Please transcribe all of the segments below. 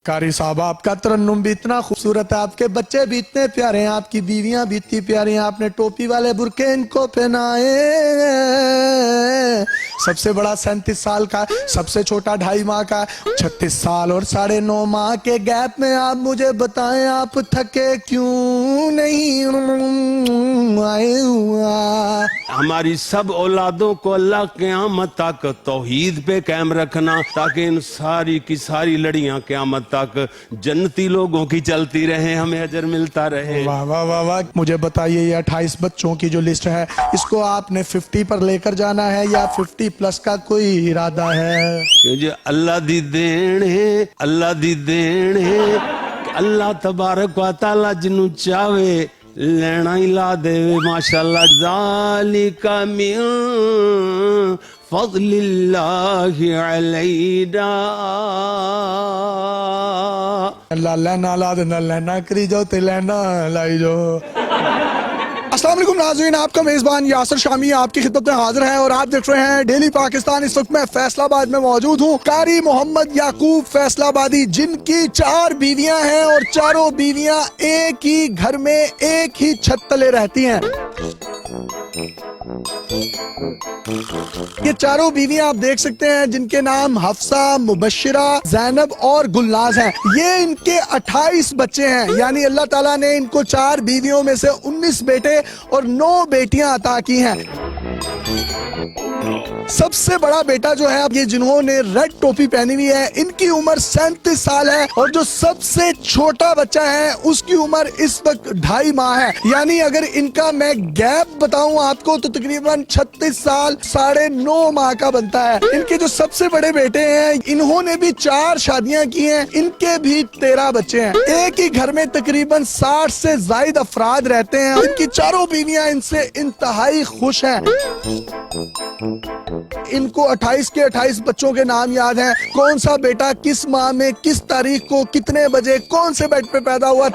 कारी साहब, आपका तरन्नुम भी इतना खूबसूरत है, आपके बच्चे भी इतने प्यारे हैं, आपकी बीवियां भी इतनी प्यारी हैं, आपने टोपी वाले बुरके इनको पहनाए। सबसे बड़ा 37 साल का, सबसे छोटा 2.5 माह का, 36 साल और 9.5 माह के गैप में आप मुझे बताएं, आप थके क्यों नहीं आए हुआ। हमारी सब औलादों को अल्लाह क़यामत तक तौहीद पे कायम रखना, ताकि इन सारी की सारी लड़ियां क़यामत तक जन्नती लोगों की चलती रहे, हमें अजर मिलता रहे। वाह वाह वाह वाह। मुझे बताइए, ये 28 बच्चों की जो लिस्ट है, इसको आपने 50 पर लेकर जाना है या 50 प्लस का कोई इरादा है? क्योंकि अल्लाह दी देन है, अल्लाह दी देन है, अल्लाह तबारक व तआला जिन्नू चाहे लेना ही ला देवे। माशाअल्लाह, ज़ालिका मिन फ़ज़लिल्लाहि अलैना। अल्लाह लेना ला देना, लेना करी जाओ ते लेना लाई जाओ। अस्सलाम वालेकुम नाज़रीन, आपका मेज़बान यासिर शामी आपकी खिदमत में हाजिर है और आप देख रहे हैं डेली पाकिस्तान। इस वक्त मैं फैसलाबाद में मौजूद हूँ। कारी मोहम्मद याकूब फैसलाबादी, जिनकी 4 बीवियां हैं और चारों बीवियां एक ही घर में एक ही छत तले रहती हैं। ये चारों बीवियां आप देख सकते हैं, जिनके नाम हफ्सा, मुबश्शिरा, ज़ैनब और गुलनाज हैं। ये इनके 28 बच्चे हैं, यानी अल्लाह ताला ने इनको 4 बीवियों में से 19 बेटे और 9 बेटियां अता की हैं। सबसे बड़ा बेटा जो है, ये जिन्होंने रेड टोपी पहनी हुई है, इनकी उम्र 37 साल है और जो सबसे छोटा बच्चा है उसकी उम्र इस वक्त 2.5 माह है। यानी अगर इनका मैं गैप बताऊं आपको तो तकरीबन 36 साल 9.5 माह का बनता है। इनके जो सबसे बड़े बेटे हैं, इन्होंने भी 4 शादियां की हैं, इनके भी 13 बच्चे हैं। एक ही घर में तकरीबन 60 से ज्यादा अफराद रहते हैं। इनकी चारों बीवियां इनसे इंतहाई खुश हैं। इनको 28 के 28 बच्चों के नाम याद हैं, कौन सा बेटा किस माह में किस तारीख को कितने बजे कौन से बेड पे पैदा हुआ।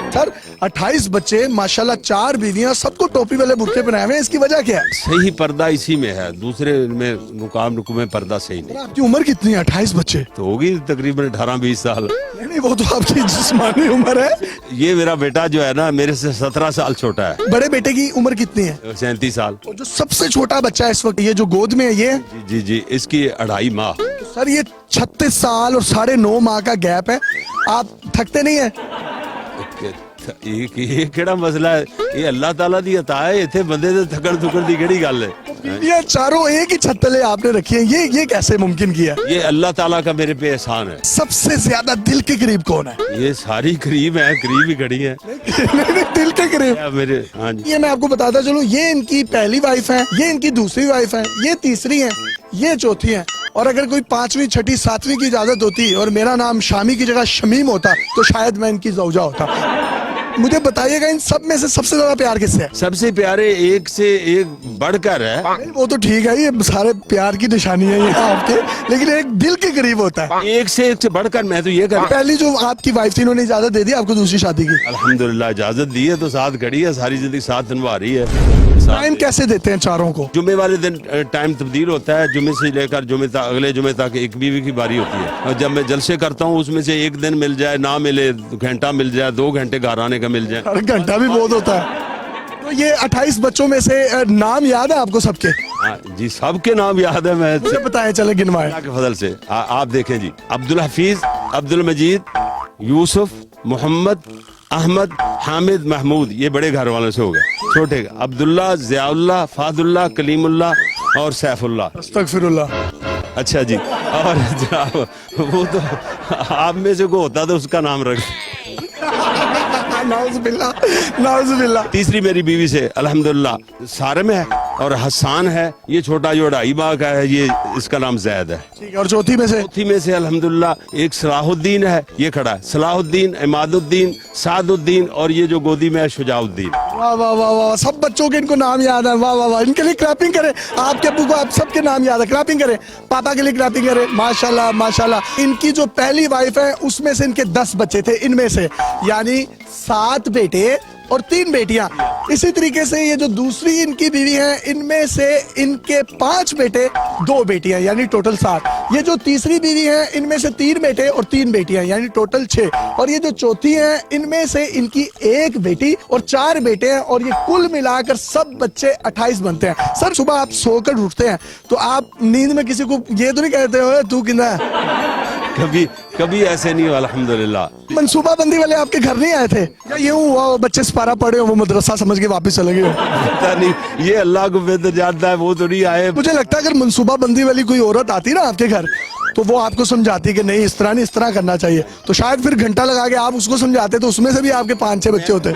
सर 28 बच्चे माशाल्लाह, 4 बीवियां, सबको टोपी वाले बुर्के पहनाए हुए हैं, इसकी वजह क्या है? सही पर्दा इसी में है, दूसरे में मुकाम में पर्दा सही नहीं। आपकी उम्र कितनी है? 28 बच्चे तो होगी तकरीबन 18-20 साल। नहीं, वो तो आपकी जिस्मानी उम्र है। ये मेरा बेटा जो है ना, मेरे से 17 साल छोटा है। बड़े बेटे की उम्र कितनी है? 37 साल। और जो सबसे छोटा बच्चा है इस वक्त, ये जो गोद में है, ये जी जी जी, इसकी 2.5 माह। सर ये 36 साल और 9.5 माह का गैप है, आप थकते नहीं है? ये केड़ा मसला है, ये अल्लाह ताला दी अता है, इथे बंदे दे थकन थुकन दी केड़ी गल है। ये चारों एक ही छत तले आपने रखी है, ये कैसे मुमकिन किया? ये अल्लाह ताला का मेरे पे एहसान है। सबसे ज्यादा दिल के करीब कौन है? ये सारी करीब है, करीब ही खड़ी है। नहीं, दिल के करीब मेरे। हाँ जी, ये मैं आपको बताता चलूं, ये इनकी पहली वाइफ है, ये इनकी दूसरी वाइफ है, ये तीसरी है, ये चौथी है। और अगर कोई 5वीं 6ठी 7वीं की इजाजत होती और मेरा नाम शामी की जगह शमीम होता तो शायद मैं इनकी जौजा होता। मुझे बताइएगा, इन सब में से सबसे ज्यादा प्यार किससे है? सबसे प्यारे एक से एक बढ़कर है। वो तो ठीक है, ये सारे प्यार की निशानी है ये आपके, लेकिन एक दिल के करीब होता है। एक से बढ़कर मैं तो ये कर। पहली जो आपकी वाइफ थी, इन्होंने इजाजत दे दी आपको दूसरी शादी की? अल्हम्दुलिल्लाह इजाजत दी है, तो साथ खड़ी है, सारी जिंदगी साथ निभा रही है। टाइम कैसे देते हैं चारों को? जुमे वाले दिन टाइम तब्दील होता है, जुमे से लेकर जुमे तक, अगले जुमे तक एक बीवी की बारी होती है। और जब मैं जलसे करता हूँ, उसमें से एक दिन मिल जाए, ना मिले, घंटा मिल जाए, 2 घंटे घर आने का मिल जाए। अरे घंटा भी बहुत होता है। तो ये 28 बच्चों में से नाम याद है आपको सबके? हाँ जी, सबके नाम याद है। मैं मुझे बताएं, चले गिनवाएं। अल्लाह के फजल से आप देखें जी, अब्दुल हफीज, अब्दुल मजीद, यूसुफ, मोहम्मद, अहमद, हामिद, महमूद, ये बड़े घर वालों से हो गए। छोटे अब्दुल्ला, ज़ियाउल्लाह, फादुल्लाह, कलीमुल्लाह और सैफुल्लाह। अस्तगफिरुल्लाह। अच्छा जी, और जनाब वो तो आप में से को होता तो उसका नाम रख। नाउज़ुबिल्लाह। तीसरी मेरी बीवी से अल्हम्दुलिल्लाह सारिम है और हसान है, ये छोटा जो 2.5 माह का है, ये इसका नाम जैद है। ठीक है, और चौथी में से अल्हम्दुलिल्लाह एक सलाहुद्दीन है, ये खड़ा है, सलाहुद्दीन, इमादुद्दीन, सादुद्दीन और ये जो गोदी में है शुजाउद्दीन। वाह वाह वाह वाह, सब बच्चों के इनको नाम याद है। वाह वाह वाह, इनके लिए क्लैपिंग करें। आपके अब्बू को आप सबके नाम याद है, क्लैपिंग करें। पापा के लिए क्लैपिंग करें। माशाल्लाह माशाल्लाह। इनकी जो पहली वाइफ है उसमें से इनके 10 बच्चे थे, इनमें से यानी 7 बेटे और 3 बेटियां। इसी तरीके से ये जो दूसरी इनकी बीवी है, इनमें से इनके 5 बेटे 2 बेटियां, यानी टोटल 7। ये जो तीसरी बीवी है, इनमें से 3 बेटे और 3 बेटियां, यानी टोटल 6। और ये जो चौथी है, इनमें से इनकी 1 बेटी और 4 बेटे हैं, और ये कुल मिलाकर सब बच्चे 28 बनते हैं। सर, सुबह आप सोकर उठते हैं तो आप नींद में किसी को ये तो नहीं कहते हो तू किंदा है? कभी कभी ऐसे नहीं हुआ अल्हम्दुलिल्लाह। मनसूबाबंदी वाले आपके घर नहीं आए थे या ये हुआ वो बच्चे सिपारा पड़े हो, वो मदरसा समझ के वापस चले गए हो? पता नहीं, ये अल्लाह को बेहतर जानता है, वो तो नहीं आए। मुझे लगता है अगर मनसूबाबंदी वाली कोई औरत आती ना आपके घर तो वो आपको समझाती कि नहीं, इस तरह नहीं, इस तरह करना चाहिए, तो शायद फिर घंटा लगा के आप उसको समझाते तो उसमें से भी आपके 5-6 बच्चे होते।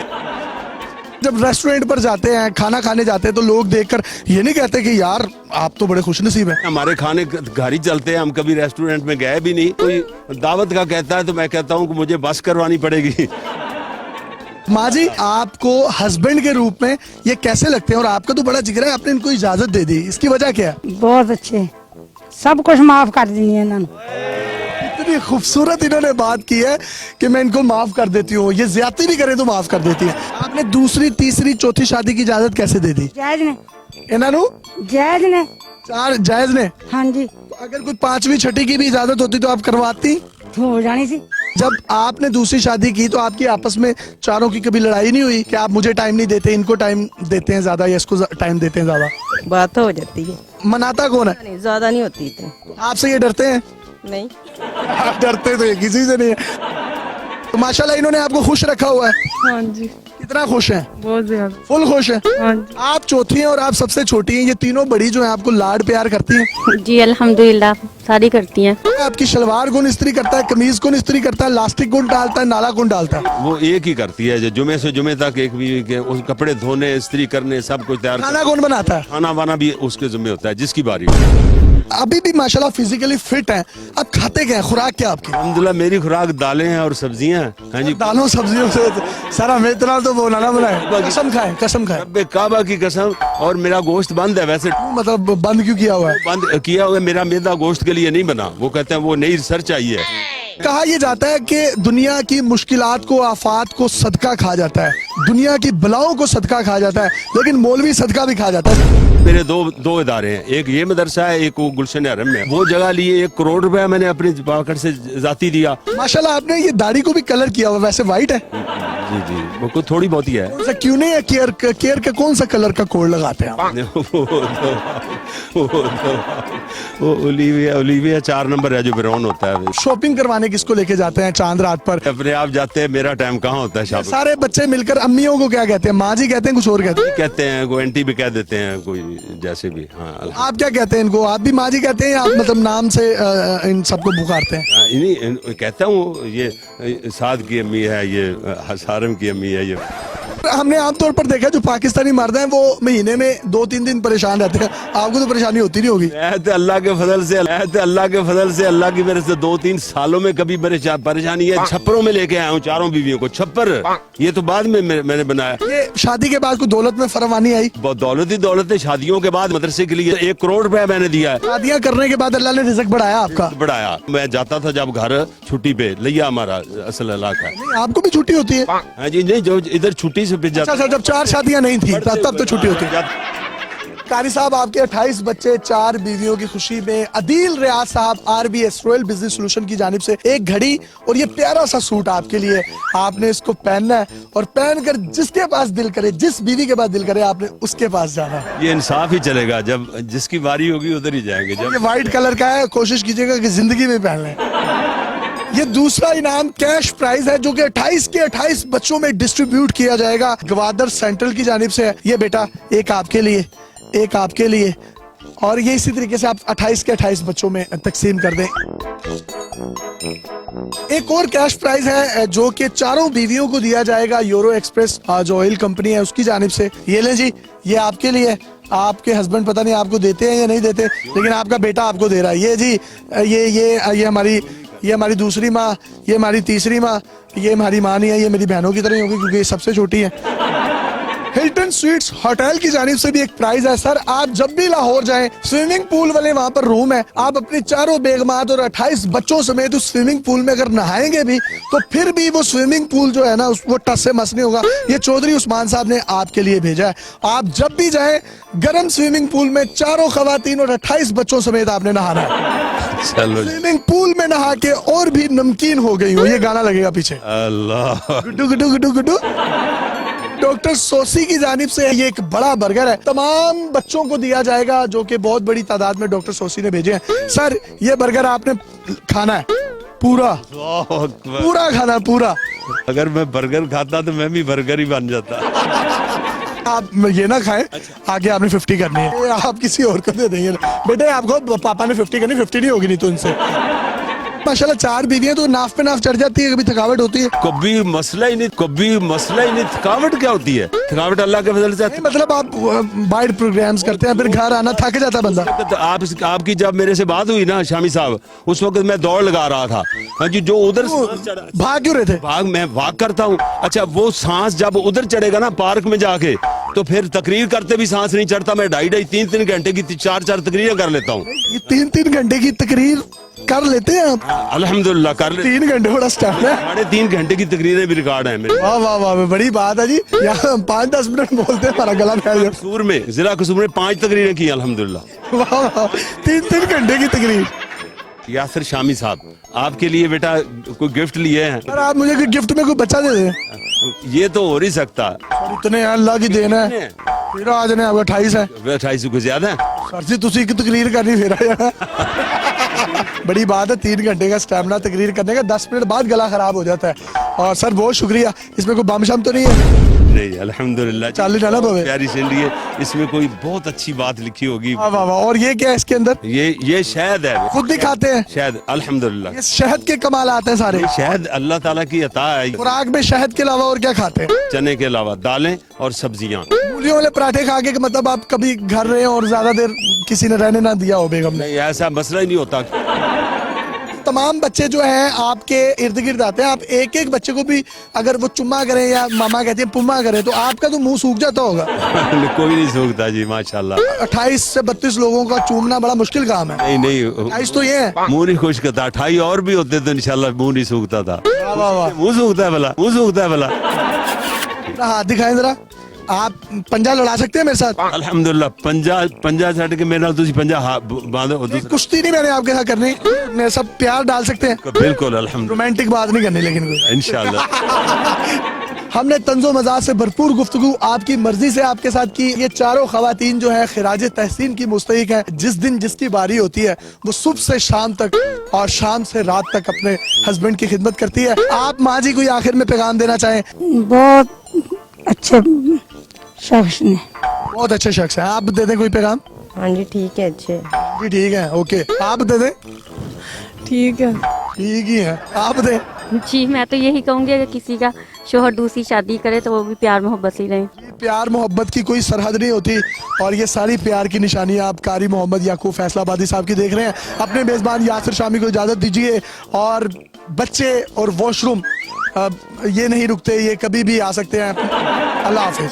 जब रेस्टोरेंट पर जाते हैं, खाना खाने जाते हैं, तो लोग देखकर ये नहीं कहते कि यार आप तो बड़े खुशनसीब हैं? हमारे खाने घर ही चलते हैं, हम कभी रेस्टोरेंट में गए भी नहीं। कोई दावत का कहता है तो मैं कहता हूँ कि मुझे बस करवानी पड़ेगी। माँ जी, आपको हस्बैंड के रूप में ये कैसे लगते हैं? और आपका तो बड़ा जिक्र है, आपने इनको इजाजत दे दी, इसकी वजह क्या है? बहुत अच्छे, सब कुछ माफ कर दी है इन्होंने। इतनी खूबसूरत इन्होंने बात की है कि मैं इनको माफ कर देती हूँ, ये ज्यादती भी करे तो माफ कर देती है। आपने दूसरी, तीसरी, चौथी शादी की इजाजत कैसे दे दी? जायज ने, इन्होंने जायज ने, 4 जायज ने। हाँ जी, तो अगर कोई 5वीं, 6ठी की भी इजाजत होती तो आप करवाती? हो जानी सी। जब आपने दूसरी शादी की तो आपकी आपस में चारों की कभी लड़ाई नहीं हुई कि आप मुझे टाइम नहीं देते, इनको टाइम देते हैं ज्यादा या इसको टाइम देते हैं ज्यादा? बात तो हो जाती है, मनाता कौन है? नहीं ज्यादा नहीं होती इतनी। आपसे ये डरते हैं? नहीं, आप डरते तो ये किसी से नहीं है। तो माशाल्लाह इन्होंने आपको खुश रखा हुआ है। हाँ जी, कितना खुश हैं? बहुत ज्यादा। फुल खुश हैं? हाँ जी। आप चौथी हैं और आप सबसे छोटी हैं, ये तीनों बड़ी जो हैं आपको लाड प्यार करती हैं? जी अल्हम्दुलिल्लाह सारी करती हैं। आपकी शलवार कौन इस्त्री करता है, कमीज कौन इस्त्री करता है, लास्टिक कौन डालता है, नाला कौन डालता है? वो एक ही करती है, जो जुमे से जुमे तक एक भी के उस कपड़े धोने, इस्त्री करने, सब कुछ तैयार। खाना कौन बनाता है? खाना वाना भी उसके जिम्मे होता है, जिसकी बारी हो। अभी भी माशाल्लाह फिजिकली फिट हैं। आप खाते क्या हैं, खुराक क्या आपकी? अल्हम्दुलिल्लाह मेरी खुराक दालें हैं और सब्जियां हैं। हाँ जी, दालों सब्जियों से सर हमें इतना तो बोला ना बनाए। कसम खाएं, कसम खाएं। रब्बे काबा की कसम। और मेरा गोश्त बंद है वैसे, मतलब बंद क्यों किया हुआ है? बंद किया हुआ है, मेरा मैदा गोश्त के लिए नहीं बना। वो कहते हैं वो नई रिसर्च आई है। कहा यह जाता है कि दुनिया की मुश्किलात को, आफात को सदका खा जाता है, दुनिया की बलाओं को सदका खा जाता है, लेकिन मौलवी सदका भी खा जाता है। मेरे दो इदारे हैं, एक ये मदरसा है, एक वो गुलशन हरम में। वो जगह लिए 1 करोड़ रुपया मैंने अपनी पॉकेट से जाती दिया। माशाल्लाह आपने ये दाढ़ी को भी कलर किया हुआ, वैसे वाइट है? जी जी, वो कुछ थोड़ी बहुत ही है। ऐसा क्यों नहीं है? केयर का कौन सा कलर का कोड लगाते हैं आप? वो ओलिविया 4 नंबर है जो ब्राउन होता है। शॉपिंग करवाने किसको लेके जाते हैं चांद रात पर? अपने आप जाते हैं, मेरा टाइम कहाँ होता है शाम। सारे बच्चे मिलकर अम्मियों को क्या कहते हैं? माँ जी कहते हैं, कुछ और कहते हैं? कहते हैं, को आंटी भी कह देते हैं, कोई जैसे भी। हाँ, आप क्या कहते हैं इनको? आप भी माँ जी कहते हैं या आप मतलब नाम से इन सबको पुकारते हैं? इन्हीं कहता हूँ, ये साद की अम्मी है, ये हसारम की अम्मी है। ये हमने आमतौर पर देखा जो पाकिस्तानी मर्द हैं वो महीने में 2-3 दिन परेशान रहते हैं, आपको तो परेशानी होती नहीं होगी? अल्लाह के फजल से, अल्लाह की मेरे से 2-3 सालों में कभी परेशानी है। छप्परों में लेके आया हूँ 4 बीवियों को। छप्पर ये तो बाद में मैंने बनाया। ये शादी के बाद कोई दौलत में फरावानी आई? दौलत ही दौलत है। शादियों के बाद मदरसे के लिए 1 करोड़ रुपया मैंने दिया है। शादियां करने के बाद अल्लाह ने रिज़्क बढ़ाया आपका? बढ़ाया। मैं जाता था जब घर छुट्टी पे, लिया हमारा असल इलाका है। नहीं, आपको भी छुट्टी होती है? हाँ जी, नहीं जो इधर छुट्टी से अच्छा, जब 4 शादियां नहीं थी तब तो छुट्टी होती है। कारी साहब, आपके 28 बच्चे, 4 बीवियों की खुशी में अदील रियाज साहब RBS रॉयल बिजनेस सोल्यूशन की जानिब से एक घड़ी और ये प्यारा सा सूट आपके लिए। आपने इसको पहनना है और पहनकर जिसके पास दिल करे, जिस बीवी के पास दिल करे, आपने उसके पास जाना है। ये इंसाफ ही चलेगा, जब जिसकी बारी होगी उधर ही जाएंगे। जब ये व्हाइट कलर का है, कोशिश कीजिएगा कि जिंदगी में पहन लें। ये दूसरा इनाम कैश प्राइज है जो कि 28 के 28 बच्चों में डिस्ट्रीब्यूट किया जाएगा गवादर सेंट्रल की जानिब से है। ये बेटा, एक आपके लिए, एक आपके लिए, और ये इसी तरीके से आप 28 के 28 बच्चों में तकसीम कर दें। एक और कैश प्राइज है जो कि 4 बीवियों को दिया जाएगा यूरो एक्सप्रेस जो ऑयल कंपनी है उसकी जानिब से। ये लें जी, ये आपके लिए। आपके हस्बैंड पता नहीं आपको देते हैं या नहीं देते, लेकिन आपका बेटा आपको दे रहा है। ये जी, ये हमारी दूसरी माँ, ये हमारी तीसरी माँ, ये हमारी माँ नहीं है, ये मेरी बहनों की तरह ही होगी क्योंकि ये सबसे छोटी है। हिल्टन स्वीट्स होटल की जानिब से भी एक प्राइज है सर। आप जब भी लाहौर जाएं, स्विमिंग पूल वाले वहाँ पर रूम है, आप अपनी चारों बेगमात और 28 बच्चों समेत उस स्विमिंग पूल में अगर नहाएंगे भी तो फिर भी वो स्विमिंग पूल जो है ना वो टस से मस नहीं होगा। ये चौधरी उस्मान साहब ने आपके लिए भेजा है। आप जब भी जाएं गर्म स्विमिंग पूल में चारों खवातीन और 28 बच्चों समेत आपने नहाना है। चलो स्विमिंग पूल में नहा के और भी नमकीन हो गई हो। ये गाना लगेगा पीछे, अल्लाह। गुड्डू गुड्डू गुड्डू गुड्डू। डॉक्टर सोसी की जानिब से ये एक बड़ा बर्गर है, तमाम बच्चों को दिया जाएगा जो कि बहुत बड़ी तादाद में डॉक्टर सोसी ने भेजे हैं। सर ये बर्गर आपने खाना है पूरा, अल्लाह अकबर। पूरा खाना है पूरा। अगर मैं बर्गर खाता तो मैं भी बर्गर ही बन जाता। आप ये ना खाएं, आगे आपने 50 करनी है, ये आप किसी और को दे देंगे। बेटे आपको पापा ने 50 करनी, 50 नहीं होगी नहीं तो उनसे। माशाल्लाह 4 बीवियां तो नाफ पे नाफ चढ़ जाती है, कभी थकावट होती है? कभी मसला ही नहीं, कभी मसला ही नहीं। थकावट क्या होती है? थकावट अल्लाह के फजल से। नहीं, मतलब आप वाइड प्रोग्राम्स करते हैं, फिर घर आना थक जाता है बंदा। तो आपकी जब मेरे से बात हुई ना शामी साहब, उस वक्त मैं दौड़ लगा रहा था। हाँ जी, जो उधर भाग क्यों रहे थे? मैं भाग करता हूँ। अच्छा, वो सांस जब उधर चढ़ेगा ना पार्क में जाके, तो फिर तकरीर करते भी सांस नहीं चढ़ता। मैं 2.5 3 घंटे की 4 तकरीरें कर लेता हूँ। ये 3 घंटे की तकरीर कर लेते हैं आप? अल्हम्दुलिल्लाह कर ले। 3 घंटे बड़ा स्टाइल है। 3.5 घंटे की तकरीरें भी रिकॉर्ड है मेरे। वाह वाह वाह, बड़ी बात है जी। यहाँ 5-10 मिनट बोलते हैं, हमारा गला फैल जाता कसूर में, जिला कसूर में 5 तकरीरें की अल्हम्दुलिल्लाह। है। वाह वाह, 3 घंटे की तकरीर। यासिर शामी साहब, आपके लिए बेटा कोई गिफ्ट लिए हैं। सर आप मुझे गिफ्ट में कोई बच्चा दे दें? ये तो हो नहीं सकता। इतने अल्लाह की देन है। फिर आज ने आपका 28 है 28 को ज्यादा है। सर जी, तुसी की तकरीर करनी फिर आया। बड़ी बात है, 3 घंटे का स्टैमिना तकरीर करने का, 10 मिनट बाद गला खराब हो जाता है। और सर बहुत शुक्रिया। इसमें कोई बम शम तो नहीं है? नहीं अल्हम्दुलिल्लाह, चाली डाला पवे। प्यारी सीनरी है। इसमें कोई बहुत अच्छी बात लिखी होगी। वाह वाह वाह। और ये क्या है इसके अंदर? ये शहद है। खुद भी खाते हैं? शहद अल्हम्दुलिल्लाह। ये शहद के कमाल आते हैं सारे। ये शहद अल्लाह ताला की अता है। खुराक में शहद के अलावा और क्या खाते हैं? चने के अलावा दालें और सब्जियां। मूलियों वाले पराठे खा के मतलब आप कभी घर रहे हो और ज्यादा देर किसी ने रहने ना दिया हो बेगम ने? नहीं, ऐसा मसला ही नहीं होता। तमाम बच्चे जो हैं आपके इर्द गिर्द आते हैं, आप एक एक बच्चे को भी अगर वो चुम्मा करें या मामा कहते हैं पुम्मा करें तो आपका तो मुंह सूख जाता होगा। कोई नहीं सूखता जी माशाल्लाह। 28 से 32 लोगों का चूमना बड़ा मुश्किल काम है। नहीं नहीं, 28 तो ये है। मुंह नहीं खुश करता। 28 और भी होते तो इंशाल्लाह मुंह नहीं सूखता था। वाह वाह वाह। मुंह सूखता है भला, मुंह सूखता है भला। हाथ दिखाएं जरा, आप पंजा लड़ा सकते हैं मेरे साथ? अल्हम्दुलिल्लाह, पंजा छड़ के मेरे नाल तुसी पंजा बांधो। नहीं, कुश्ती नहीं मैंने आपके साथ करनी, मेरे सब प्यार डाल सकते हैं। बिल्कुल अल्हम्दुलिल्लाह, रोमांटिक बात नहीं करनी लेकिन कोई। इंशाल्लाह। हमने तंजो मजाक से भरपूर गुफ्तगू आपकी मर्जी से आपके साथ की। ये चारों खवातीन जो है खिराज तहसीन की मुस्तहिक है। जिस दिन जिसकी बारी होती है वो सुबह से शाम तक और शाम से रात तक अपने हस्बैंड की खिदमत करती है। आप माँ जी कोई आखिर में पैगाम देना चाहें? बहुत अच्छे शख्स ने। बहुत अच्छे शख्स है, आप दे दें कोई पैगाम? हाँ जी ठीक है, अच्छे। जी ठीक है, ओके। आप दे दें? ठीक है। ठीक ही है, आप दें? जी मैं तो यही कहूँगी अगर किसी का शोहर दूसरी शादी करे तो वो भी प्यार मोहब्बत से ही रहे। प्यार मोहब्बत की कोई सरहद नहीं होती और ये सारी प्यार की निशानियां आप कारी मोहम्मद याकूब फैसलाबादी साहब की देख रहे हैं। अपने मेजबान यासिर शामी को इजाजत दीजिए। और बच्चे और वॉशरूम ये नहीं रुकते, ये कभी भी आ सकते हैं। अल्लाह हाफिज।